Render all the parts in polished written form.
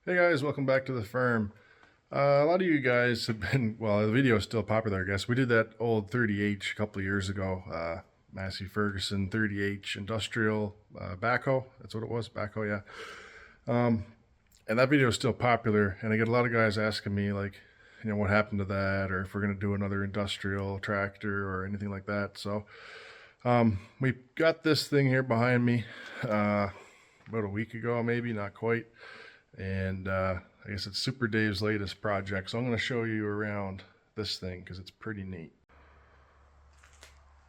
Hey guys, welcome back to the farm. A lot of you guys have been, well, the video is still popular, I guess. We did that old 30H a couple of years ago. Massey Ferguson 30H industrial backhoe. That's what it was, backhoe, yeah. And that video is still popular, and I get a lot of guys asking me, like, what happened to that, or if we're going to do another industrial tractor or anything like that. So we got this thing here behind me about a week ago, maybe, not quite. And I guess it's Super Dave's latest project. So I'm going to show you around this thing because it's pretty neat.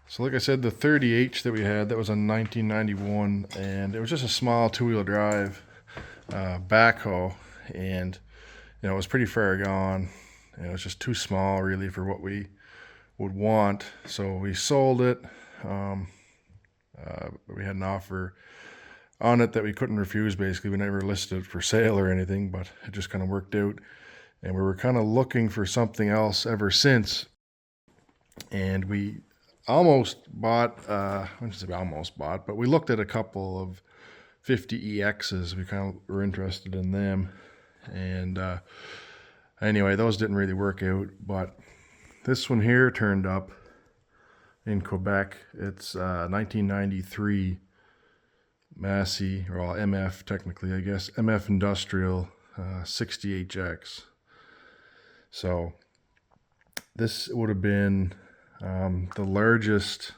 So like I said, the 30H that we had, that was a 1991, and it was just a small two-wheel drive backhoe, and it was pretty far gone, and it was just too small really for what we would want. So we sold it. We had an offer on it that we couldn't refuse. Basically, we never listed it for sale or anything, but it just kind of worked out, and we were kind of looking for something else ever since. And we almost bought, I shouldn't say almost bought, but we looked at a couple of 50EXs. We kind of were interested in them, and anyway, those didn't really work out. But this one here turned up in Quebec. It's 1993 Massey, or well, MF technically, I guess, MF Industrial 60HX. So this would have been the largest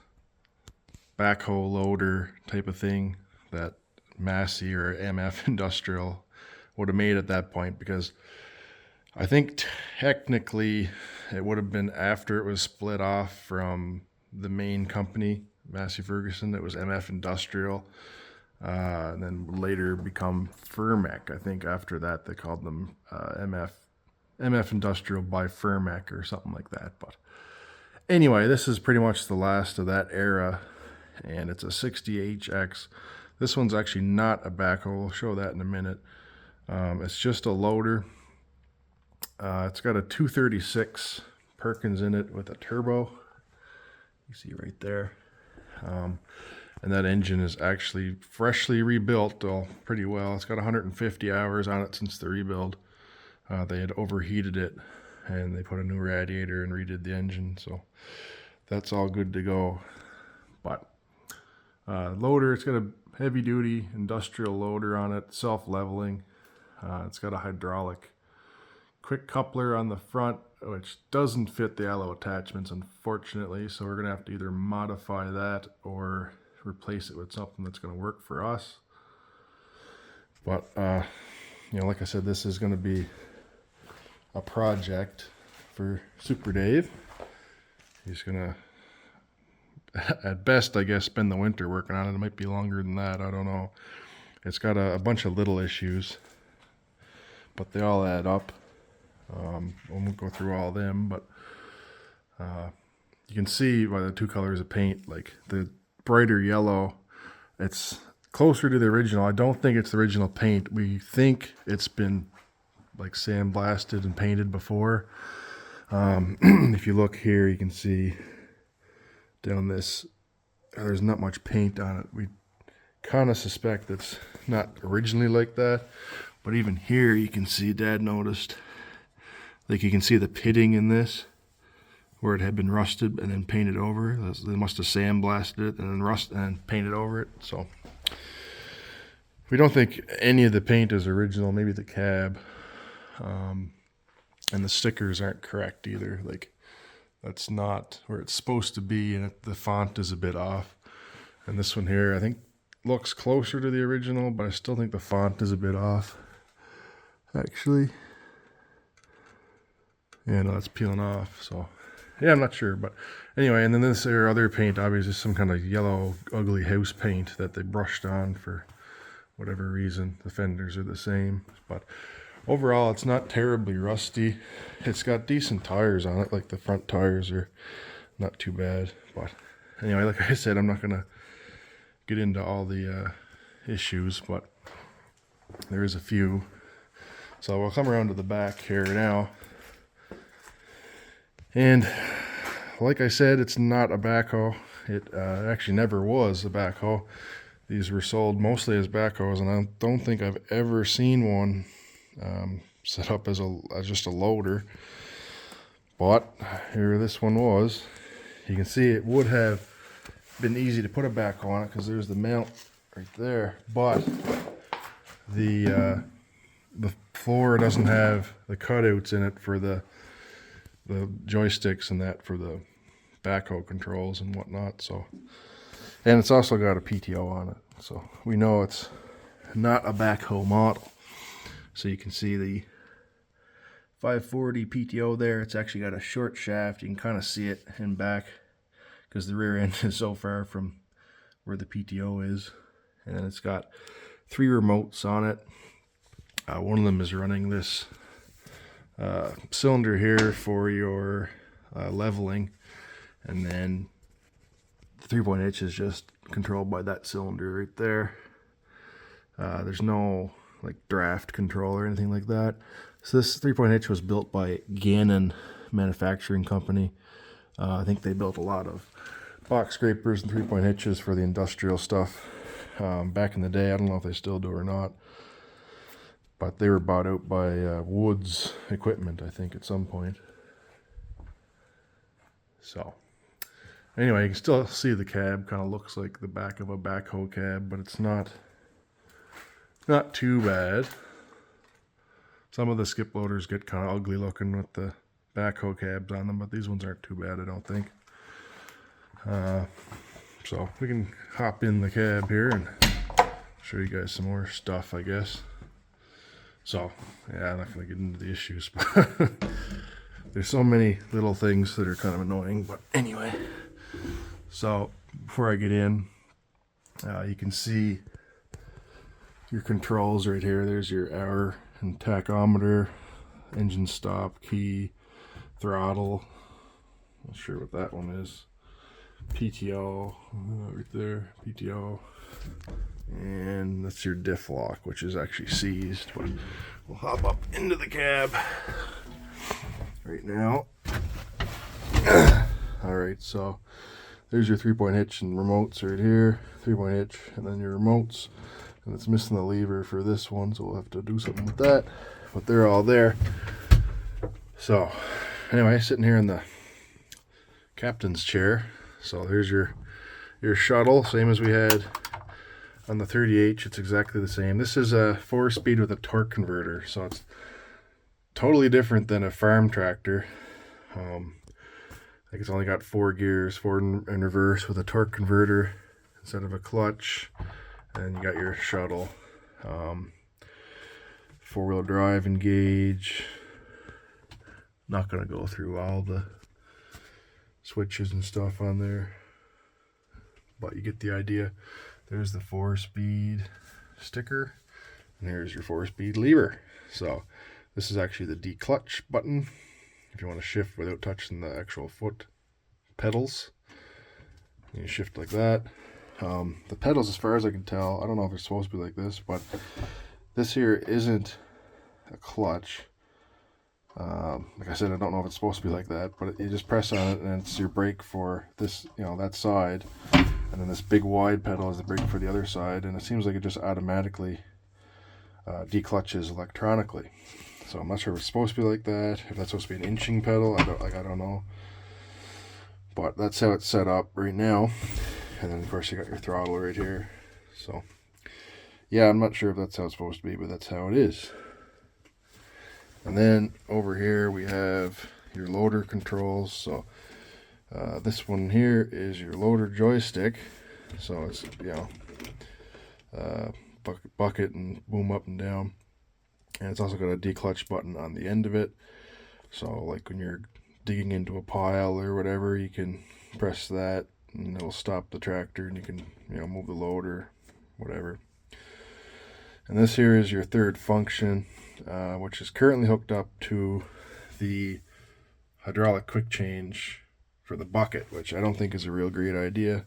backhoe loader type of thing that Massey or MF Industrial would have made at that point, because I think technically it would have been after it was split off from the main company, Massey Ferguson. It was MF Industrial. And then later become Firmac. I think after that they called them MF Industrial by Firmac or something like that. But anyway, this is pretty much the last of that era, and it's a 60HX. This one's actually not a backhoe. I'll show that in a minute. It's just a loader. It's got a 236 Perkins in it with a turbo. You see right there. And that engine is actually freshly rebuilt pretty well. It's got 150 hours on it since the rebuild. They had overheated it, and they put a new radiator and redid the engine, so that's all good to go. But loader, it's got a heavy duty industrial loader on it, self-leveling. It's got a hydraulic quick coupler on the front, which doesn't fit the alloy attachments, unfortunately, so we're gonna have to either modify that or replace it with something that's going to work for us. But like I said, this is going to be a project for Super Dave. He's going to, at best, I guess, spend the winter working on it. It might be longer than that, I don't know. It's got a bunch of little issues, but they all add up. I won't go through all of them, but you can see by the two colors of paint, like the brighter yellow, it's closer to the original. I don't think it's the original paint. We think it's been like sandblasted and painted before. If you look here, you can see down this, there's not much paint on it. We kind of suspect it's not originally like that, but even here you can see Dad noticed, like you can see the pitting in this where it had been rusted and then painted over. They must have sandblasted it and then painted over it. So we don't think any of the paint is original. Maybe the cab, and the stickers aren't correct either. Like that's not where it's supposed to be, and the font is a bit off. And this one here, I think, looks closer to the original, but I still think the font is a bit off, actually. Yeah, no, it's peeling off. So yeah, I'm not sure, but anyway, and then this other paint, obviously some kind of yellow, ugly house paint that they brushed on for whatever reason. The fenders are the same, but overall, it's not terribly rusty. It's got decent tires on it, like the front tires are not too bad. But anyway, like I said, I'm not gonna get into all the issues, but there is a few. So we'll come around to the back here now. And like I said, it's not a backhoe. It actually never was a backhoe. These were sold mostly as backhoes, and I don't think I've ever seen one set up as just a loader. But here this one was. You can see it would have been easy to put it back on it because there's the mount right there. But the floor doesn't have the cutouts in it for the joysticks and that for the backhoe controls and whatnot. So, and it's also got a PTO on it, so we know it's not a backhoe model. So you can see the 540 PTO there. It's actually got a short shaft. You can kind of see it in back because the rear end is so far from where the PTO is. And then it's got 3 remotes on it. One of them is running this cylinder here for your leveling, and then the 3-point-hitch is just controlled by that cylinder right there. There's no like draft control or anything like that. So this 3-point-hitch was built by Gannon Manufacturing Company. I think they built a lot of box scrapers and 3-point hitches for the industrial stuff back in the day. I don't know if they still do or not, but they were bought out by Woods Equipment, I think, at some point. So anyway, you can still see the cab. Kind of looks like the back of a backhoe cab, but it's not too bad. Some of the skip loaders get kind of ugly looking with the backhoe cabs on them, but these ones aren't too bad, I don't think. So we can hop in the cab here and show you guys some more stuff, I guess. So yeah, I'm not going to get into the issues, but there's so many little things that are kind of annoying. But anyway, so before I get in, you can see your controls right here. There's your hour and tachometer, engine stop, key, throttle. Not sure what that one is. PTO, right there, PTO. And that's your diff lock, which is actually seized. But we'll hop up into the cab right now. Alright, so there's your 3-point hitch and remotes right here. 3-point hitch, and then your remotes. And it's missing the lever for this one, so we'll have to do something with that. But they're all there. So anyway, sitting here in the captain's chair. So here's your shuttle, same as we had on the 30H. It's exactly the same. This is a 4-speed with a torque converter, so it's totally different than a farm tractor. I think it's only got 4 gears, 4 in reverse with a torque converter instead of a clutch. And you got your shuttle, 4-wheel drive engage. Not going to go through all the switches and stuff on there, but you get the idea. There's the 4-speed sticker, and here's your 4-speed lever. So this is actually the declutch button if you want to shift without touching the actual foot pedals. You shift like that. The pedals, as far as I can tell, I don't know if they're supposed to be like this, but this here isn't a clutch. Like I said, I don't know if it's supposed to be like that, but you just press on it and it's your brake for this, that side, and then this big wide pedal is the brake for the other side, and it seems like it just automatically declutches electronically. So I'm not sure if it's supposed to be like that, if that's supposed to be an inching pedal. I don't know, but that's how it's set up right now. And then of course you got your throttle right here. So yeah, I'm not sure if that's how it's supposed to be, but that's how it is. And then over here we have your loader controls. So this one here is your loader joystick. So it's bucket and boom up and down. And it's also got a declutch button on the end of it. So like when you're digging into a pile or whatever, you can press that and it'll stop the tractor, and you can move the loader, whatever. And this here is your third function, which is currently hooked up to the hydraulic quick change for the bucket, which I don't think is a real great idea.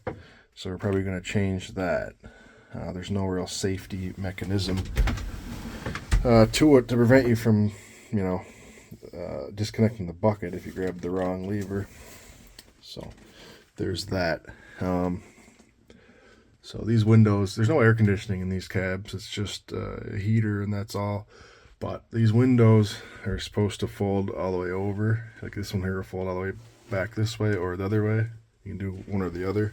So we're probably going to change that. There's no real safety mechanism to it to prevent you from, disconnecting the bucket if you grab the wrong lever. So there's that. So these windows, there's no air conditioning in these cabs. It's just a heater, and that's all. But these windows are supposed to fold all the way over. Like this one here will fold all the way back this way or the other way. You can do one or the other.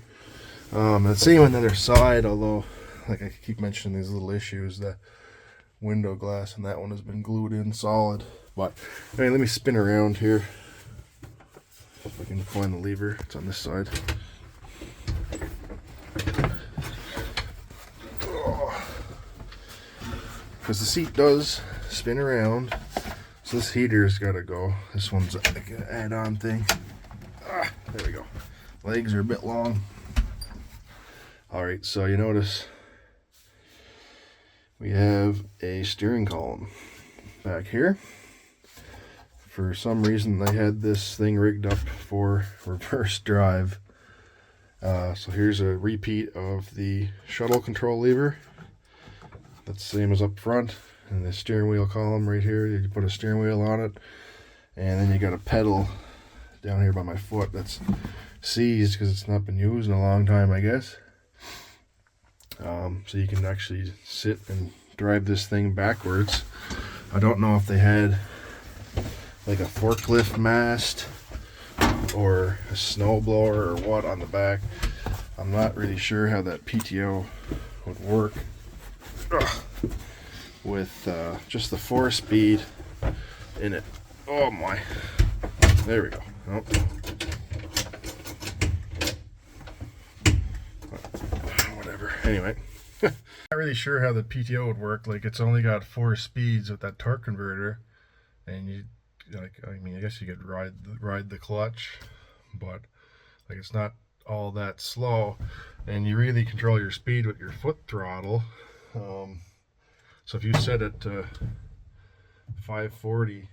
And same on the other side, although like I keep mentioning these little issues, the window glass and that one has been glued in solid. But anyway, let me spin around here. If I can find the lever, it's on this side. Because the seat does spin around, so this heater's got to go. This one's like an add-on thing. There we go. Legs are a bit long. Alright, so you notice we have a steering column back here. For some reason they had this thing rigged up for reverse drive. So here's a repeat of the shuttle control lever. That's the same as up front. And the steering wheel column right here, you put a steering wheel on it. And then you got a pedal down here by my foot that's seized because it's not been used in a long time, I guess. So you can actually sit and drive this thing backwards. I don't know if they had like a forklift mast or a snowblower or what on the back. I'm not really sure how that PTO would work with just the 4-speed in it. Oh my, there we go. Oh. Whatever, anyway. Not really sure how the PTO would work. Like, it's only got 4 speeds with that torque converter, and you like, I mean, I guess you could ride the clutch, but like it's not all that slow, and you really control your speed with your foot throttle. So if you set it to 540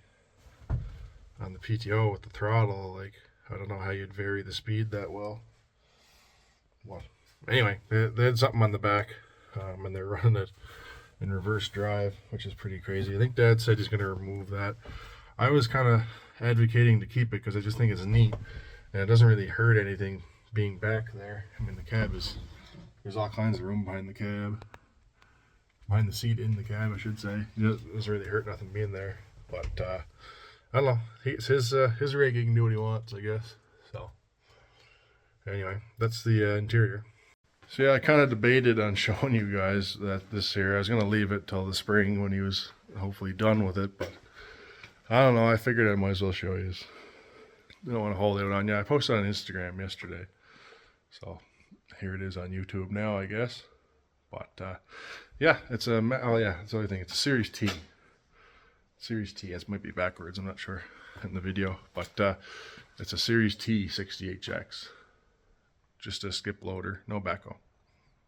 on the PTO with the throttle, like, I don't know how you'd vary the speed that well. Well, anyway, they had something on the back, and they're running it in reverse drive, which is pretty crazy. I think Dad said he's going to remove that. I was kind of advocating to keep it because I just think it's neat, and it doesn't really hurt anything being back there. I mean, the cab is, there's all kinds of room behind the cab, behind the seat in the cab, I should say. It doesn't really hurt nothing being there, but I don't know. It's his rig. He can do what he wants, I guess. So anyway, that's the interior. So yeah, I kind of debated on showing you guys that this here. I was going to leave it till the spring when he was hopefully done with it, but I don't know. I figured I might as well show you. I don't want to hold it on. Yeah, I posted on Instagram yesterday, so here it is on YouTube now, I guess. But yeah, it's a that's the only thing. It's a Series T. Series T. It might be backwards. I'm not sure in the video, but it's a Series T 60HX. Just a skip loader, no backhoe.